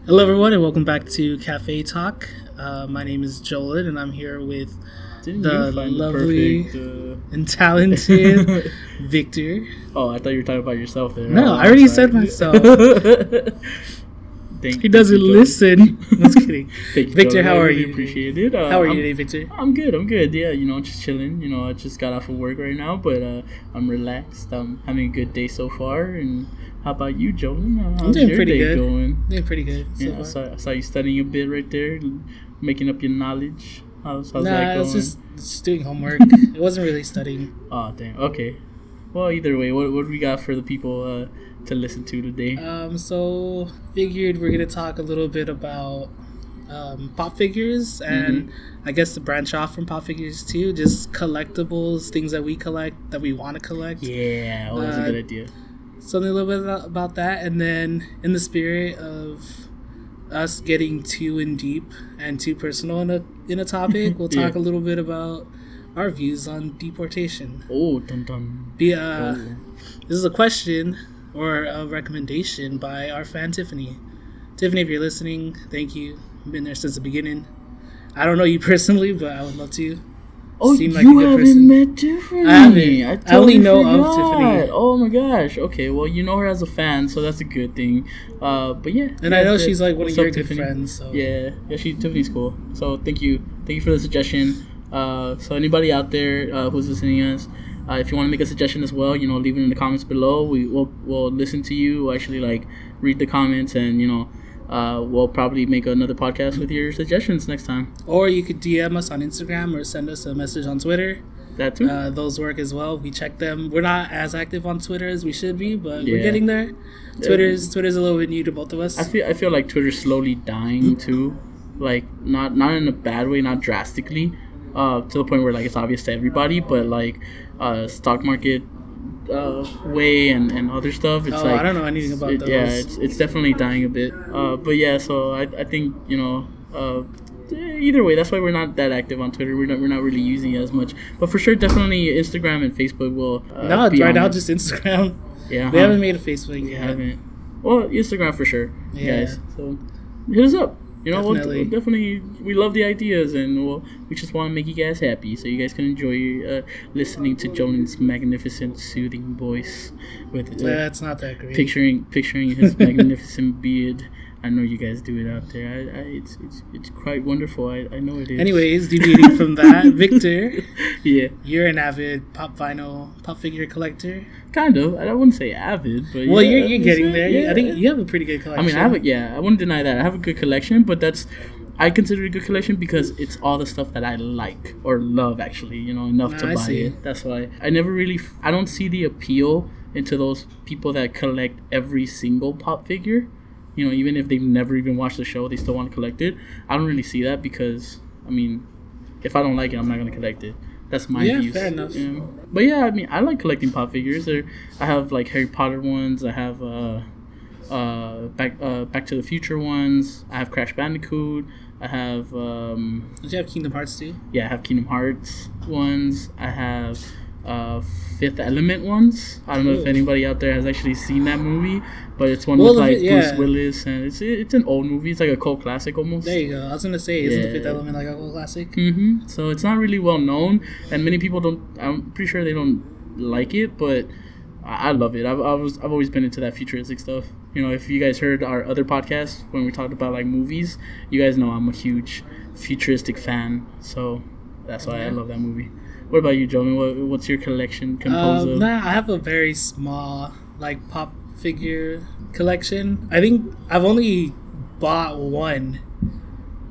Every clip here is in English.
Hello, everyone, and welcome back to CafeTalk. My name is Jolen, and I'm here with the lovely and talented Victor. Oh, I thought you were talking about yourself there. No, I already said myself. He doesn't listen. No, just kidding. Victor, how are you? Appreciate it. How are you today, Victor? I'm good. Yeah, just chilling. I just got off of work right now, but I'm relaxed. I'm having a good day so far. And how about you, Jolen? I'm doing pretty good. Doing pretty good. Yeah, I saw you studying a bit right there, making up your knowledge. How's that going? I was just doing homework. It wasn't really studying. Oh, dang. Okay. Well, either way, what do we got for the people to listen to today? So figured we're gonna talk a little bit about pop figures, and I guess to branch off from pop figures too, just collectibles, things that we collect, that we want to collect. Yeah, always a good idea. Something a little bit about that, and then in the spirit of us getting too in deep and too personal in a topic, we'll talk a little bit about our views on deportation. Oh, dun dun. This is a question or a recommendation by our fan Tiffany. Tiffany, if you're listening, thank you. I've been there since the beginning. I don't know you personally, but I would love to. Oh, Seem like you a good haven't person. met Tiffany? I haven't. I only know forgot. of Tiffany. Oh my gosh. Okay, well, you know her as a fan, so that's a good thing. But yeah. And I know she's like one of your good friends. So. Yeah, Tiffany's cool. So thank you for the suggestion. So anybody out there who's listening to us, if you want to make a suggestion as well, leave it in the comments below. We'll listen to you. We'll actually read the comments, and we'll probably make another podcast with your suggestions next time. Or you could DM us on Instagram or send us a message on Twitter. That too. Those work as well. We check them. We're not as active on Twitter as we should be, but we're getting there. Twitter's a little bit new to both of us. I feel like Twitter's slowly dying too. Not in a bad way, not drastically. To the point where it's obvious to everybody, but stock market way and other stuff. It's I don't know anything about those. Yeah, it's definitely dying a bit. But yeah, so I think either way, that's why we're not that active on Twitter. We're not really using it as much. But for sure, definitely Instagram and Facebook will. No, right now just Instagram. Yeah, we haven't made a Facebook yet. Haven't. Well, Instagram for sure, guys. So hit us up. Definitely. Definitely, we love the ideas, and we just want to make you guys happy, so you guys can enjoy listening to Jolen's magnificent, soothing voice. It's not that great. Picturing his magnificent beard. I know you guys do it out there. It's quite wonderful. I know it is. Anyways, deviating from that, Victor. Yeah. You're an avid pop figure collector. Kind of. I wouldn't say avid, but well, you're getting there. Yeah. I think you have a pretty good collection. I mean, I wouldn't deny that. I have a good collection, but I consider it a good collection because it's all the stuff that I like or love, actually. Enough to buy it. That's why I don't see the appeal into those people that collect every single pop figure. Even if they've never even watched the show, they still want to collect it. I don't really see that because, if I don't like it, I'm not going to collect it. That's my views. Yeah, fair enough. But yeah, I like collecting pop figures. I have Harry Potter ones. I have Back to the Future ones. I have Crash Bandicoot. I have. Did you have Kingdom Hearts too? Yeah, I have Kingdom Hearts ones. I have Fifth Element ones. I don't know if anybody out there has actually seen that movie, but it's one with Bruce Willis, and it's an old movie. It's like a cult classic almost. There you go. I was gonna say, isn't the Fifth Element like a cult classic? Mm-hmm. So it's not really well known, and many people don't. I'm pretty sure they don't like it, but I love it. I've always been into that futuristic stuff. If you guys heard our other podcast when we talked about movies, you guys know I'm a huge futuristic fan. So that's why I love that movie. What about you, Jolen? What's your collection composed of? I have a very small pop figure collection. I think I've only bought one,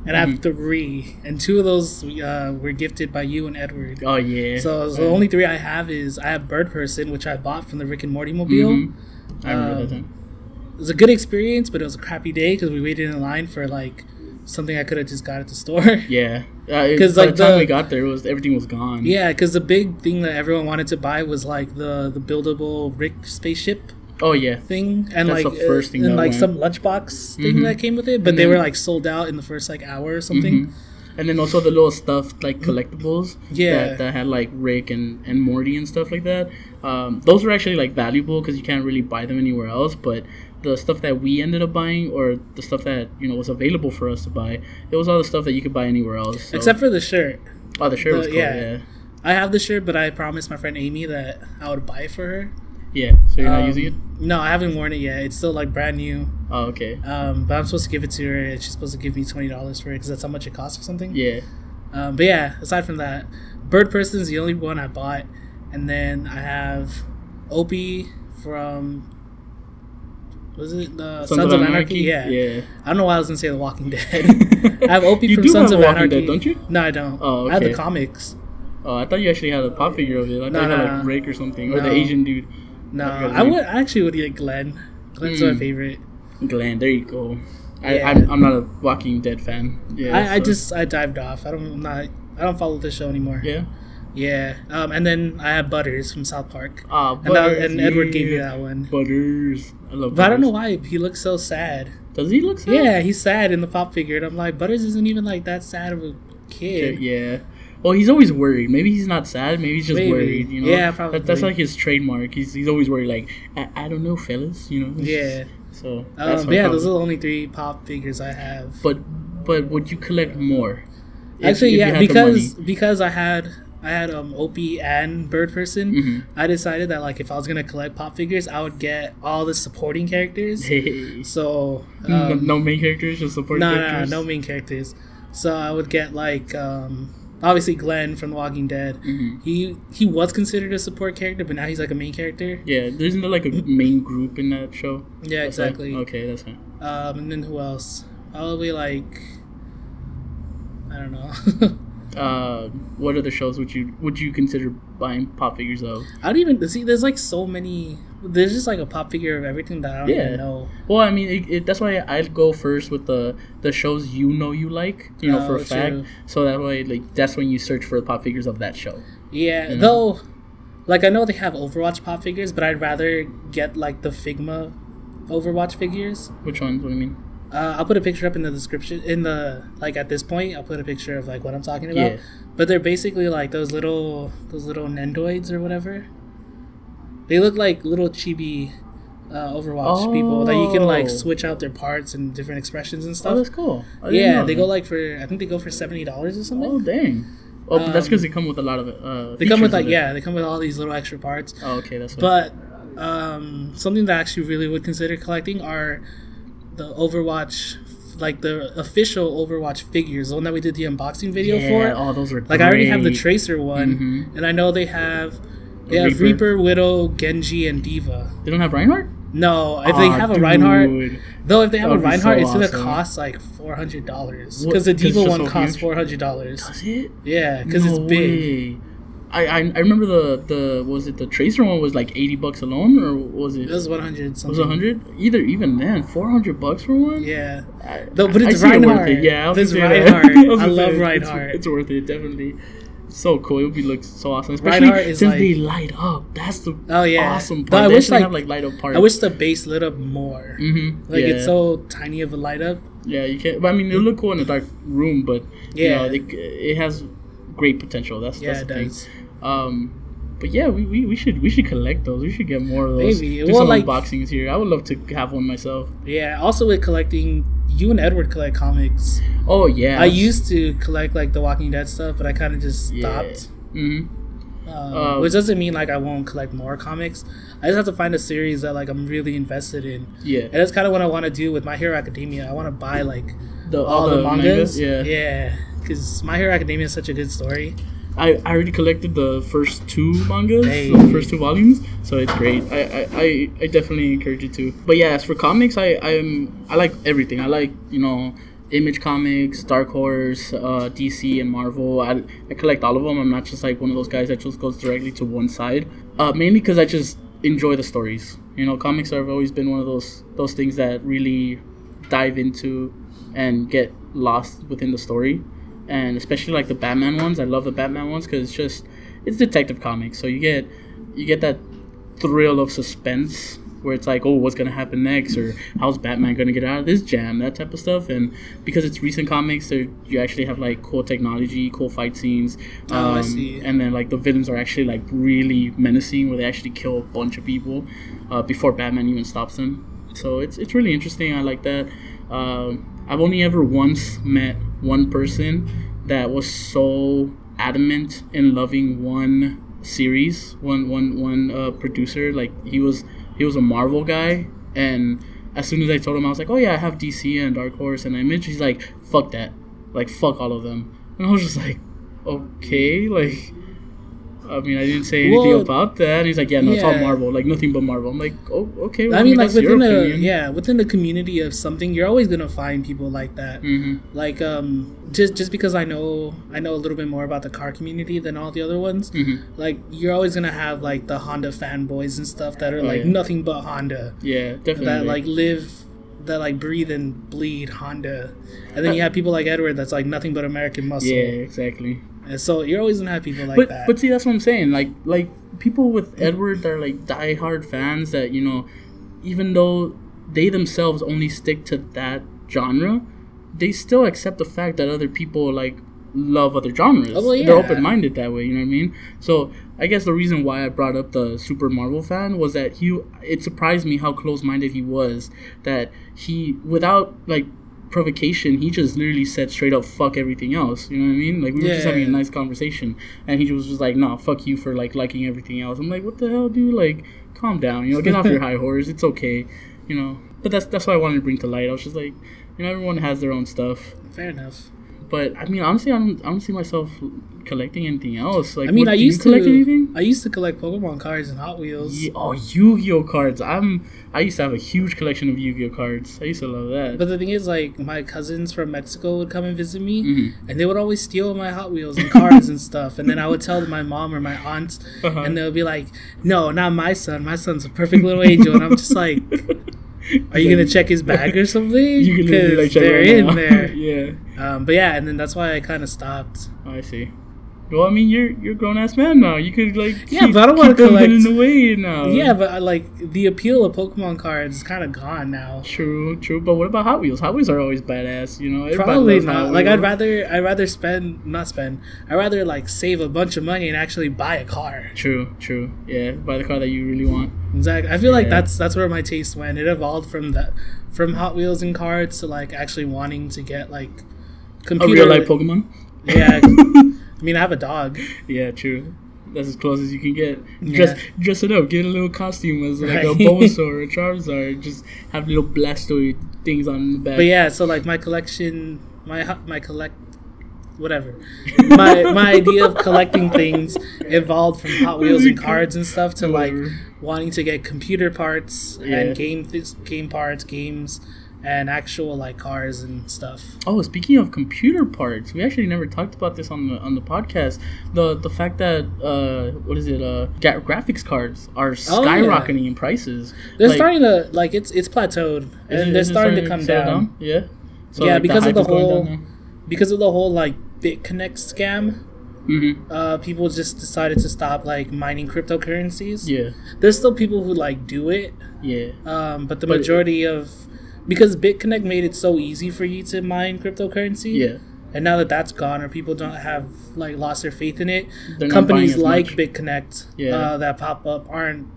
and I have 3, and 2 of those were gifted by you and Edward. Oh yeah. So the only 3 I have I have Bird Person, which I bought from the Rick and Morty mobile. I remember that time. It was a good experience, but it was a crappy day because we waited in line for something I could have just got at the store. Yeah, because by the time we got there, everything was gone. Yeah, because the big thing that everyone wanted to buy was the buildable Rick spaceship. Oh yeah, thing, and that's the first thing, and some lunchbox thing that came with it, but they were sold out in the first hour or something. And then also the little stuffed like collectibles that had like Rick and Morty and stuff like that. Those were actually like valuable because you can't really buy them anywhere else. But the stuff that we ended up buying, or the stuff that was available for us to buy, it was all the stuff that you could buy anywhere else. So. Except for the shirt. Oh, the shirt was cool. Yeah. I have the shirt, but I promised my friend Amy that I would buy it for her. Yeah. So you're not using it? No, I haven't worn it yet. It's still like brand new. Oh, okay. But I'm supposed to give it to her, and she's supposed to give me $20 for it because that's how much it costs or something. Yeah. But yeah, aside from that, Bird Person's the only one I bought, and then I have Opie from. Was it the Sons of Anarchy? Yeah. I don't know why I was gonna say The Walking Dead. I have Opie from Sons of Anarchy. Dead, don't you? No, I don't. Oh, okay. I have the comics. Oh, I thought you actually had a pop figure of it. I thought you had like Rick or something, or the Asian dude. No, I actually would get Glenn. Glenn's my favorite. Glenn, there you go. I'm not a Walking Dead fan. Yeah, I dived off. I don't follow this show anymore. Yeah. Yeah, and then I have Butters from South Park. Butters, and Edward gave me that one. Butters, I love Butters. But I don't know why he looks so sad. Does he look sad? Yeah, he's sad in the pop figure. And I'm like, Butters isn't even like that sad of a kid. Yeah. Well, he's always worried. Maybe he's not sad. Maybe he's just worried. Yeah, probably. That's like his trademark. He's always worried. Like, I don't know, fellas. Yeah. So. Those are the only 3 pop figures I have. But would you collect more? Actually, yeah, because I had Opie and Bird Person. Mm-hmm. I decided that like if I was gonna collect pop figures, I would get all the supporting characters. So no main characters, just supporting characters. No main characters. So I would get like obviously Glenn from The Walking Dead. Mm-hmm. He was considered a support character, but now he's like a main character. Yeah, isn't there like a main group in that show? Yeah, exactly. Okay, that's fine. And then who else? Probably like I don't know. What other shows would you consider buying pop figures of? I don't even see. There's like so many. There's just like a pop figure of everything that I don't even know. Well, I mean, that's why I'd go first with the shows you like, for a fact. True. So that way, like, that's when you search for the pop figures of that show. Yeah, though, like I know they have Overwatch pop figures, but I'd rather get like the Figma Overwatch figures. Which ones? What do you mean? I'll put a picture up in the description. At this point, I'll put a picture of like what I'm talking about. Yeah. But they're basically like those little Nendoids or whatever. They look like little chibi Overwatch people that you can like switch out their parts and different expressions and stuff. Oh, that's cool. Yeah, they go like I think they go for $70 or something. Oh, dang. Oh, but that's because they come with a lot of they come with they come with all these little extra parts. Oh, okay, that's what. But something that I actually really would consider collecting are the Overwatch, like the official Overwatch figures, the one that we did the unboxing video for. Oh, those were great. Like I already have the Tracer one, and I know they have Reaper, Widow, Genji, and Diva. They don't have Reinhardt? No, if they have a Reinhardt, though, if they have a Reinhardt, it's gonna cost like $400 because the Diva one costs $400. Does it? Yeah, because it's big. I remember the Tracer one was like $80 alone, or was it? It was 100 something. Was it 100? Even then, $400 for one. Yeah, but it's Reinhardt. It's Reinhardt. I love Reinhardt. It's worth it, definitely. So cool. It would look so awesome, especially since they light up. That's the awesome part. I wish have like light up parts. I wish the base lit up more. Mm-hmm. Like it's so tiny of a light up. Yeah, you can't. But I mean, it'll look cool in a dark room, but it has great potential. That's the thing. But yeah, we should collect those. We should get more of those. Maybe. Do some unboxings here. I would love to have one myself. Yeah. Also, with collecting, you and Edward collect comics. Oh yeah. I used to collect like the Walking Dead stuff, but I kind of just stopped. Mm-hmm. Which doesn't mean like I won't collect more comics. I just have to find a series that like I'm really invested in. Yeah. And that's kind of what I want to do with My Hero Academia. I want to buy like all the mangas. Yeah. Because My Hero Academia is such a good story. I already collected the first 2 mangas, the first 2 volumes, so it's great. I definitely encourage you to. But yeah, as for comics, I like everything. I like Image Comics, Dark Horse, DC, and Marvel. I collect all of them. I'm not just like one of those guys that just goes directly to one side. Mainly because I just enjoy the stories. Comics have always been one of those things that really dive into and get lost within the story. And especially like the Batman ones. I love the Batman ones because it's detective comics. So you get that thrill of suspense where it's like, oh, what's going to happen next? Or how's Batman going to get out of this jam? That type of stuff. And because it's recent comics, you actually have like cool technology, cool fight scenes. I see. And then like the villains are actually like really menacing where they actually kill a bunch of people before Batman even stops them. So it's really interesting. I like that. I've only ever once met one person that was so adamant in loving one series, one producer. Like he was a Marvel guy, and as soon as I told him, I was like, oh yeah, I have DC and Dark Horse and Image. He's like, fuck that, like fuck all of them. And I was just like, okay, like, I mean, I didn't say anything about that. And he's like, yeah, no, it's all Marvel, like nothing but Marvel. I'm like, oh, okay. Well, I mean, like within the community of something, you're always gonna find people like that. Mm-hmm. Like, just because I know a little bit more about the car community than all the other ones. Mm-hmm. Like, you're always gonna have like the Honda fanboys and stuff that are nothing but Honda. Yeah, definitely. That like that like breathe and bleed Honda, and then you have people like Edward that's like nothing but American muscle. Yeah, exactly. And so you're always gonna have people like that. But see, that's what I'm saying. Like people with Edward that are like diehard fans that, you know, even though they themselves only stick to that genre, they still accept the fact that other people like love other genres. Oh, well, yeah. They're open-minded that way, you know what I mean? So I guess the reason why I brought up the Super Marvel fan was that it surprised me how close-minded he was, that he, without like provocation, he just literally said straight up fuck everything else, you know what I mean? Like we were just having a nice conversation, and he was just like, nah, fuck you for like liking everything else. I'm like, what the hell, dude? Like, calm down, you know, get off your high horse, it's okay, you know. But that's what I wanted to bring to light. I was just like, you know, everyone has their own stuff. Fair enough. But I mean, honestly, I don't see myself collecting anything else. Like, I mean, do you collect anything? I used to collect Pokemon cards and Hot Wheels. Yu-Gi-Oh cards. I used to have a huge collection of Yu-Gi-Oh cards. I used to love that. But the thing is, like, my cousins from Mexico would come and visit me, mm-hmm. and they would always steal my Hot Wheels and cards and stuff. And then I would tell my mom or my aunt, and they would be like, "No, not my son. My son's a perfect little angel." And I'm just like, are you gonna check his bag or something? Because like they're in there. Yeah. But yeah, and then that's why I kind of stopped. Oh, I see. Well, I mean, you're a grown ass man now. You could like but I don't want to collect in the way now. Yeah, but the appeal of Pokemon cards is kind of gone now. True. But what about Hot Wheels? Hot Wheels are always badass. You know, everybody probably loves not. Hot Like Wheels. I'd rather I'd rather like save a bunch of money and actually buy a car. True. Yeah, buy the car that you really want. Exactly. I feel like that's where my taste went. It evolved from Hot Wheels and cards to like actually wanting to get like computer. A real life Pokemon. Yeah. I mean, I have a dog. Yeah, true. That's as close as you can get. Dress it up. Get a little costume as like a Bulbasaur or a Charizard. Just have little Blastoise things on the back. But yeah, so like my collection, my whatever. My idea of collecting things evolved from Hot Wheels and cards and stuff to like wanting to get computer parts and game parts, games, and actual like cars and stuff. Oh, speaking of computer parts, we actually never talked about this on the podcast. The fact that graphics cards are skyrocketing in prices. They're starting to like it's plateaued and they're starting to come down. Yeah. So yeah, like because of the whole like BitConnect scam. Mm-hmm. People just decided to stop like mining cryptocurrencies. Yeah. There's still people who like do it. Yeah. But the majority of because BitConnect made it so easy for you to mine cryptocurrency. Yeah. And now that that's gone, or people don't have like lost their faith in it, they're companies like BitConnect that pop up aren't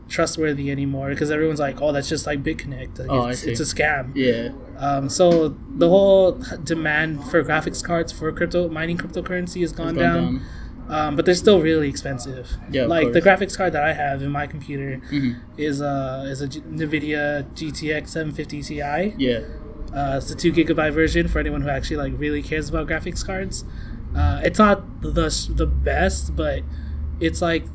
trustworthy anymore because everyone's like, oh, that's just like BitConnect. Like, it's a scam. Yeah. So the whole demand for graphics cards for mining cryptocurrency has gone down. But they're still really expensive. Yeah, like the graphics card that I have in my computer mm-hmm. is a NVIDIA GTX 750 Ti. Yeah. It's the 2 GB version for anyone who actually like really cares about graphics cards. It's not the best, but it's like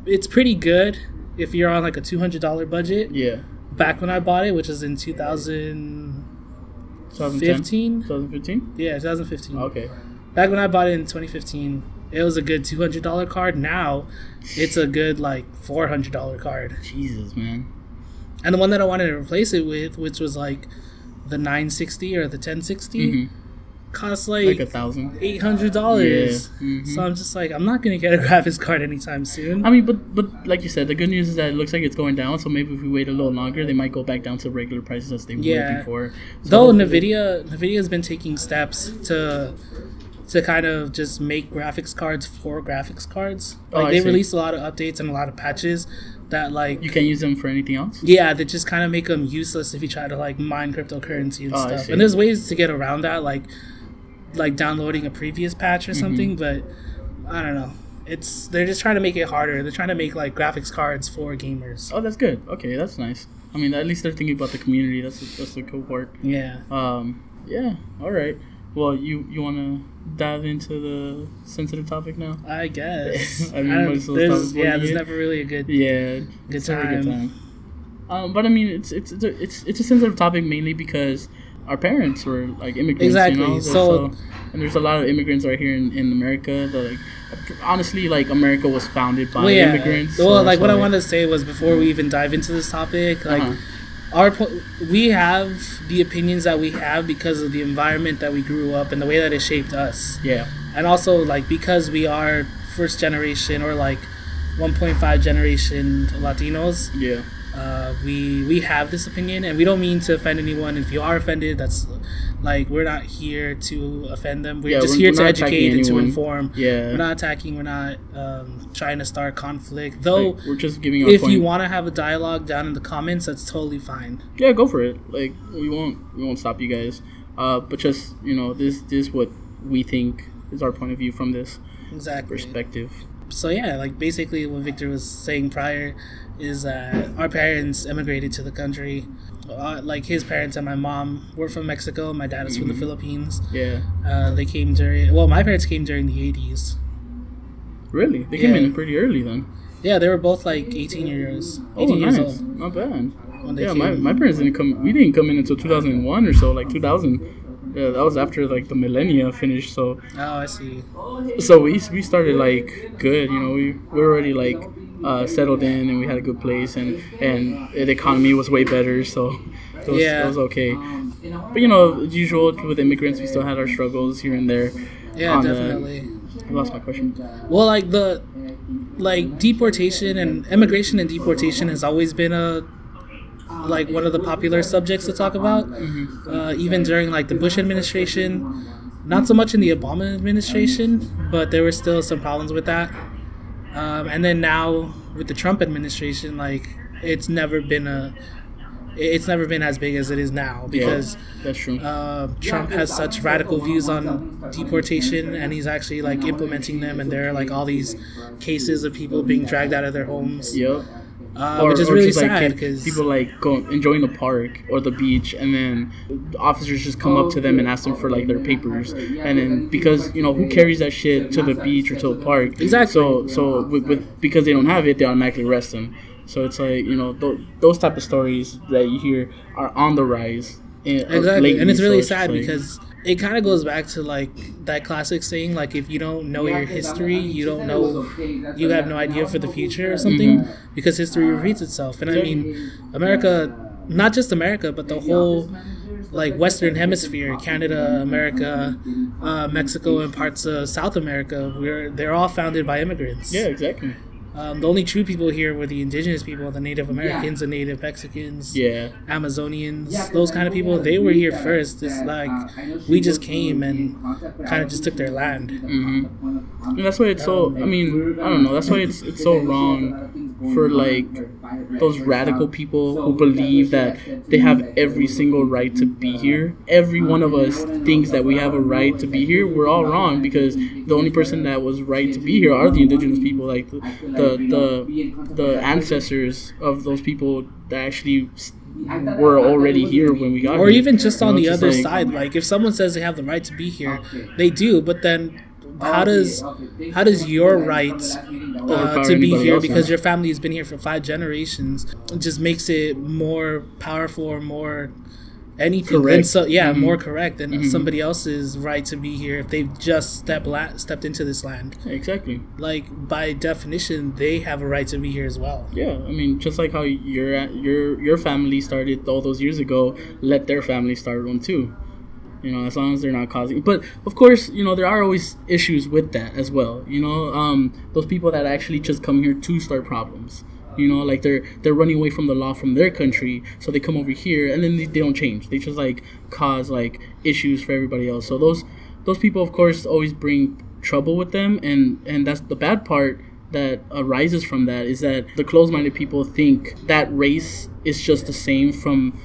it's pretty good if you're on like a $200 budget. Yeah. Back when I bought it, which was in 2015. 2015? Yeah, 2015. Okay. Back when I bought it in 2015, it was a good $200 card. Now, it's a good like $400 card. Jesus, man. And the one that I wanted to replace it with, which was like the 960 or the 1060, mm-hmm. costs like $1,000, $800. Yeah. Mm-hmm. So I'm just like, I'm not gonna get a graphics card anytime soon. I mean, but like you said, the good news is that it looks like it's going down. So maybe if we wait a little longer, they might go back down to regular prices as they were before. So though Nvidia has been taking steps to kind of just make graphics cards for graphics cards. Like they released a lot of updates and a lot of patches that like you can't use them for anything else. Yeah, they just kind of make them useless if you try to like mine cryptocurrency and stuff. And there's ways to get around that, like downloading a previous patch or something. But I don't know. They're just trying to make it harder. They're trying to make like graphics cards for gamers. Oh, that's good. Okay, that's nice. I mean, at least they're thinking about the community. That's the cool part. Yeah. Yeah. All right. Well, you want to dive into the sensitive topic now? I guess. I mean, there's never really a good time. But I mean, it's a sensitive topic mainly because our parents were like immigrants. Exactly. You know? So and there's a lot of immigrants right here in America. Like, honestly, like America was founded by immigrants. Well, like what I wanted to say was before we even dive into this topic, like. We have the opinions that we have because of the environment that we grew up and the way that it shaped us. Yeah. And also, like, because we are first generation or, like, 1.5 generation Latinos. Yeah. We have this opinion, and we don't mean to offend anyone. If you are offended, that's, like, we're not here to offend them. We're just here to educate and to inform. Yeah. We're not attacking. We're not trying to start conflict. Though, like, we're just giving our if point. you want to have a dialogue down in the comments, that's totally fine. Yeah, go for it. Like, we won't stop you guys. But just, you know, this is what we think is our point of view from this perspective. So yeah, like basically what Victor was saying prior is that our parents immigrated to the country. Like his parents and my mom were from Mexico. My dad is from the Philippines. Yeah. They came my parents came during the 80s. Really? They came in pretty early then. Yeah, they were both like 18 years nice. old. Not bad. Yeah, my parents didn't come. We didn't come in until 2001 or so, like 2000. Yeah, that was after like the millennia finished. So. Oh, I see. So we started like good. You know, we were already like settled in and we had a good place and the economy was way better. So it was okay. But you know, as usual with immigrants, we still had our struggles here and there. Yeah, definitely. I lost my question. Well, like deportation and immigration and deportation has always been one of the popular subjects to talk about. Even during like the Bush administration, not so much in the Obama administration, but there were still some problems with that. And then now with the Trump administration, like it's never been as big as it is now because that's true. Trump has such radical views on deportation, and he's actually like implementing them, and there are like all these cases of people being dragged out of their homes. Yep. Which is really sad because people like go enjoying the park or the beach, and then officers just come up to them and ask them for like their papers, and then because you know who carries that shit to the beach or to the park, exactly. So because they don't have it, they automatically arrest them. So it's like, you know, those type of stories that you hear are on the rise. Exactly, lately. And it's really sad because it kind of goes back to like that classic saying, like if you don't know your history, you have no idea for the future or something, because history repeats itself. And I mean, America, not just America, but the whole like Western Hemisphere, Canada, America, Mexico, and parts of South America, they're all founded by immigrants. Yeah, exactly. The only true people here were the indigenous people, the Native Americans, the Native Mexicans, Amazonians, those kind of people. They were here first. It's like we just came and kind of just took their land. And that's why it's so. I mean, I don't know. That's why it's so wrong for like those radical people who believe that they have every single right to be here. Every one of us thinks that we have a right to be here. We're all wrong because the only person that was right to be here are the indigenous people, like the ancestors of those people that actually were already here when we got here. Or even just on the other side, like if someone says they have the right to be here, they do, but then how does your right to be here because your family has been here for 5 generations just makes it more powerful or more anything correct. So more correct than somebody else's right to be here if they've just stepped into this land. Exactly. Like by definition, they have a right to be here as well. Yeah, I mean, just like how your family started all those years ago, let their family start one too. You know, as long as they're not causing. But of course, you know, there are always issues with that as well. You know, those people that actually just come here to start problems. You know, like they're running away from the law from their country, so they come over here and then they don't change. They just like cause like issues for everybody else. So those people, of course, always bring trouble with them, and that's the bad part. that arises from that is that the closed-minded people think that race is just the same from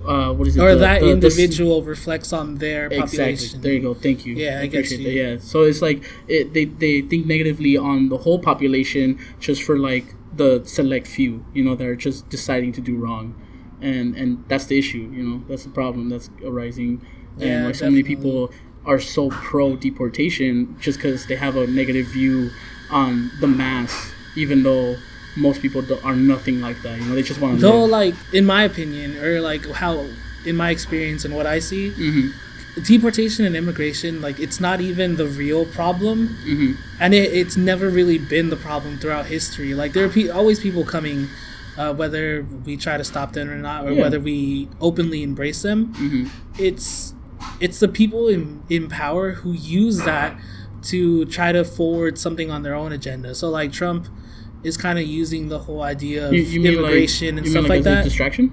what is it? Or that individual reflects on their population. Exactly. There you go. Thank you. Yeah, I get you. That. Yeah. So it's like they think negatively on the whole population just for like the select few, you know, that are just deciding to do wrong, and that's the issue. You know, that's the problem that's arising, and like so many people are so pro deportation just because they have a negative view on the mass, even though most people are nothing like that. You know, they just want to Though, live. like, in my opinion, or like how, in my experience and what I see, deportation and immigration, like, it's not even the real problem. And it's never really been the problem throughout history. Like, there are always people coming, whether we try to stop them or not, or whether we openly embrace them. It's the people in power who use that to try to forward something on their own agenda. So, like, Trump is kind of using the whole idea of immigration and stuff like that. As a distraction?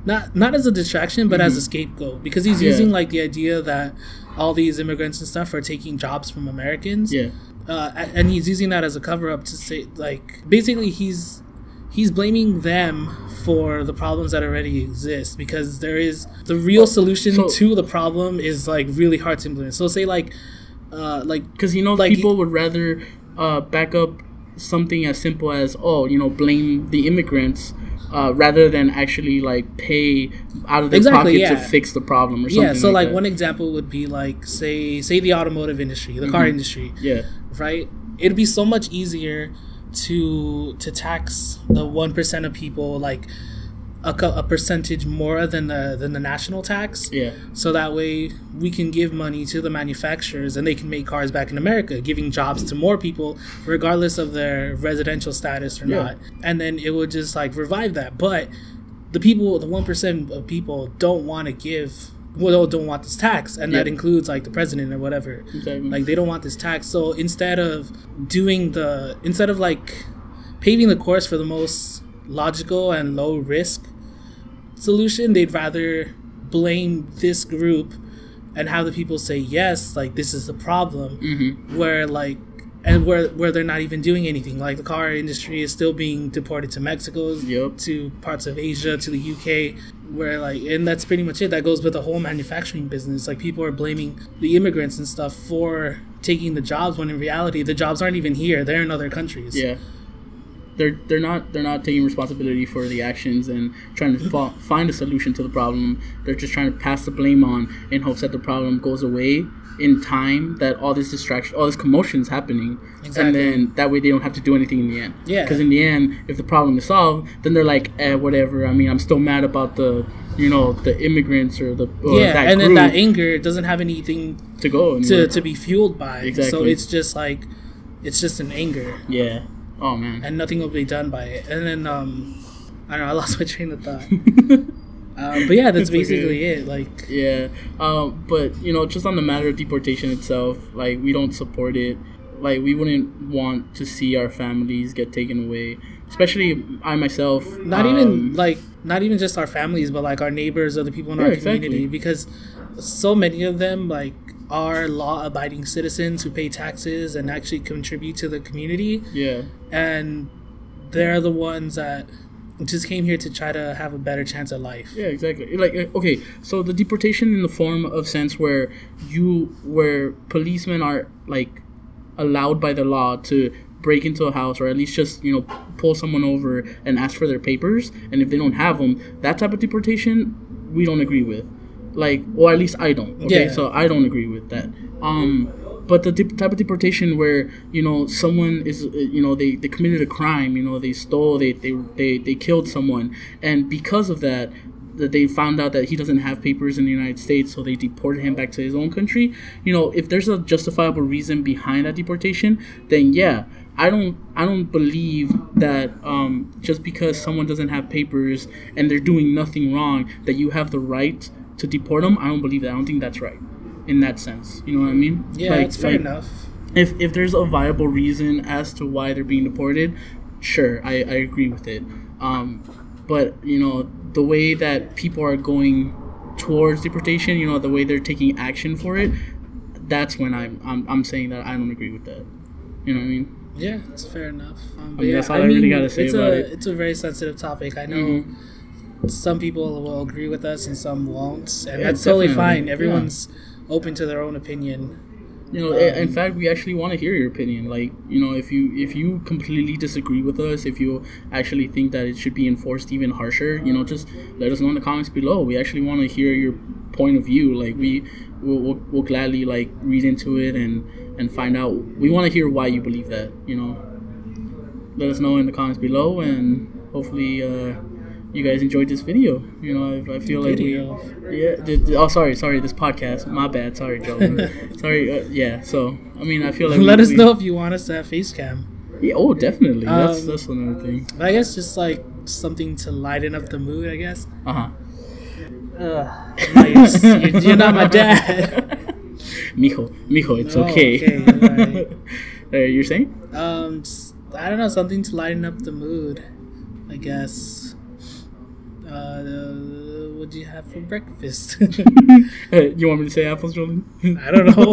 Not as a distraction, but as a scapegoat, because he's using like the idea that all these immigrants and stuff are taking jobs from Americans. And he's using that as a cover up to say, like, basically he's blaming them for the problems that already exist, because there is the real solution to the problem is like really hard to implement. So say like because you know, like, people would rather back up something as simple as, oh, you know, blame the immigrants rather than actually like pay out of their pocket to fix the problem or something. Yeah, so like one example would be like say the automotive industry, the car industry. Right? It'd be so much easier to tax the 1% of people like a percentage more than the national tax. So that way we can give money to the manufacturers and they can make cars back in America, giving jobs to more people regardless of their residential status or not. And then it would just like revive that. But the 1% of people don't want to don't want this tax, and that includes like the president or whatever. Like, they don't want this tax. So instead of like paving the course for the most logical and low risk solution, they'd rather blame this group and have the people say, yes, like, this is the problem, where like, and where they're not even doing anything. Like, the car industry is still being deported to Mexico, to parts of Asia, to the UK, where like, and that's pretty much it. That goes with the whole manufacturing business. Like, people are blaming the immigrants and stuff for taking the jobs, when in reality the jobs aren't even here, they're in other countries. They're not taking responsibility for the actions and trying to find a solution to the problem. They're just trying to pass the blame on in hopes that the problem goes away in time, that all this distraction, all this commotion is happening, and then that way they don't have to do anything in the end. Because in the end, if the problem is solved, then they're like, whatever. I mean, I'm still mad about the immigrants or that and group. Then that anger doesn't have anything to go to be fueled by. So it's just like, it's just an anger. Oh man. And nothing will be done by it. And then I don't know, I lost my train of thought. But yeah, that's basically it. Like, but you know, just on the matter of deportation itself, like, we don't support it. Like, we wouldn't want to see our families get taken away, especially I myself. Not even just our families, but like our neighbors or the people in our community, because so many of them like are law-abiding citizens who pay taxes and actually contribute to the community. And they're the ones that just came here to try to have a better chance at life. Like, okay, so the deportation in the form of sense where policemen are like allowed by the law to break into a house, or at least just, you know, pull someone over and ask for their papers, and if they don't have them, that type of deportation we don't agree with. Like, or at least I don't. Okay, so I don't agree with that. But the type of deportation where, you know, someone is, you know, they committed a crime, you know, they stole, they killed someone, and because of that they found out that he doesn't have papers in the United States, so they deported him back to his own country. You know, if there's a justifiable reason behind that deportation, then I don't believe that just because someone doesn't have papers and they're doing nothing wrong, that you have the right to deport them. I don't believe that. I don't think that's right in that sense. You know what I mean? That's fair enough. If there's a viable reason as to why they're being deported, sure, I agree with it. But, you know, the way that people are going towards deportation, you know, the way they're taking action for it, that's when I'm saying that I don't agree with that. You know what I mean? Yeah, it's fair enough. That's all I really gotta say about it. It's a very sensitive topic. I know some people will agree with us and some won't, and that's totally fine. Everyone's open to their own opinion. In fact, we actually want to hear your opinion. Like, if you completely disagree with us, if you actually think that it should be enforced even harsher, just let us know in the comments below. We actually want to hear your point of view. Like, we'll gladly like read into it and find out. We want to hear why you believe that. Let us know in the comments below, and hopefully you guys enjoyed this video. I feel like sorry, this podcast. My bad. Sorry, Jolen. Sorry. So I feel like let us know if you want us to have face cam. Yeah. Oh, definitely. That's another thing. I guess just like something to lighten up the mood. I guess. You're not my dad. Mijo, it's okay. Right. You're saying? I don't know, something to lighten up the mood, I guess. What do you have for breakfast? You want me to say apples, Jolen? I don't know.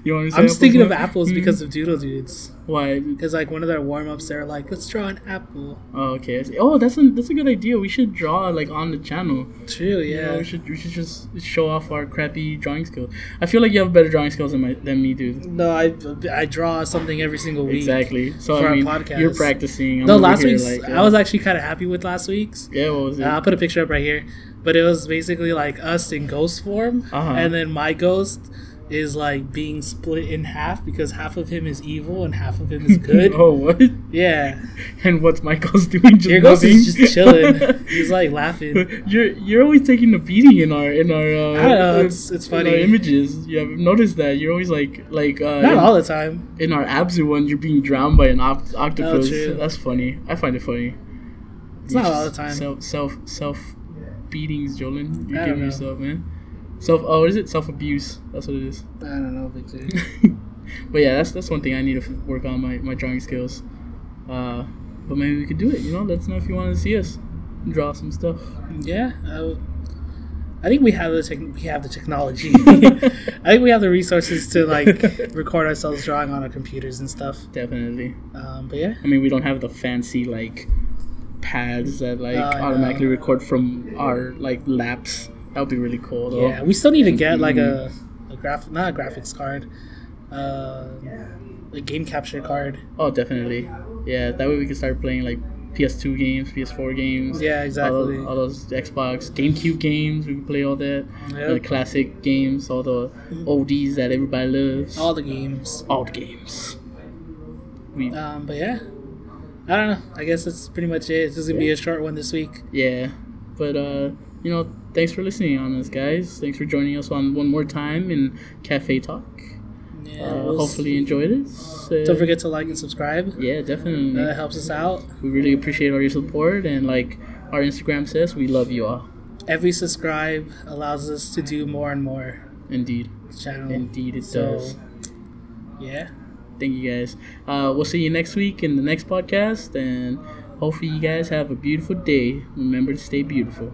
You want me to say I'm apples? just thinking of apples because of Doodle Dudes. Why? Because like one of their warm-ups, they're like, let's draw an apple. Oh, okay. Oh, that's a good idea. We should draw like on the channel. True, yeah. We should just show off our crappy drawing skills. I feel like you have better drawing skills than me, dude. No, I draw something every single week. Exactly. So for our podcast. You're practicing. No, last week's I was actually kind of happy with last week's. Yeah, what was it? I'll put a picture up right here. But it was basically like us in ghost form, and then my ghost is like being split in half because half of him is evil and half of him is good. Oh, what? Yeah. And what's my ghost doing? Your ghost is just chilling. He's like laughing. You're always taking the beating in our I don't know, it's funny. In our images. Yeah, I've noticed that you're always like not all the time. In our Abzu one, you're being drowned by an octopus. Oh, true. That's funny. I find it funny. It's not all the time. Self beatings, Jolen. You're I giving yourself, man. What is it? Self-abuse. That's what it is. I don't know, Victor. But yeah, that's one thing I need to work on, my drawing skills. But maybe we could do it. Let us know if you want to see us draw some stuff. Yeah, I think we have the technology. I think we have the resources to like record ourselves drawing on our computers and stuff. Definitely. But yeah. We don't have the fancy like pads that like automatically record from our like laps. That would be really cool though. Yeah, we still need to get like not a graphics card, a game capture card. Oh, definitely. Yeah, that way we can start playing like PS2 games, PS4 games. Yeah, exactly. All those Xbox, GameCube games. We can play all that. Yep. The classic games, all the oldies that everybody loves. All the games. But yeah. I don't know. I guess that's pretty much it. It's just going to be a short one this week. Yeah. But, thanks for listening on us, guys. Thanks for joining us one more time in CafeTalk. Yeah, hopefully you enjoyed it. Don't forget to like and subscribe. Yeah, definitely. That helps us out. We really appreciate all your support. And like our Instagram says, we love you all. Every subscribe allows us to do more and more. Indeed. Channel. Indeed it does. Yeah. Thank you guys. We'll see you next week in the next podcast, and hopefully you guys have a beautiful day. Remember to stay beautiful.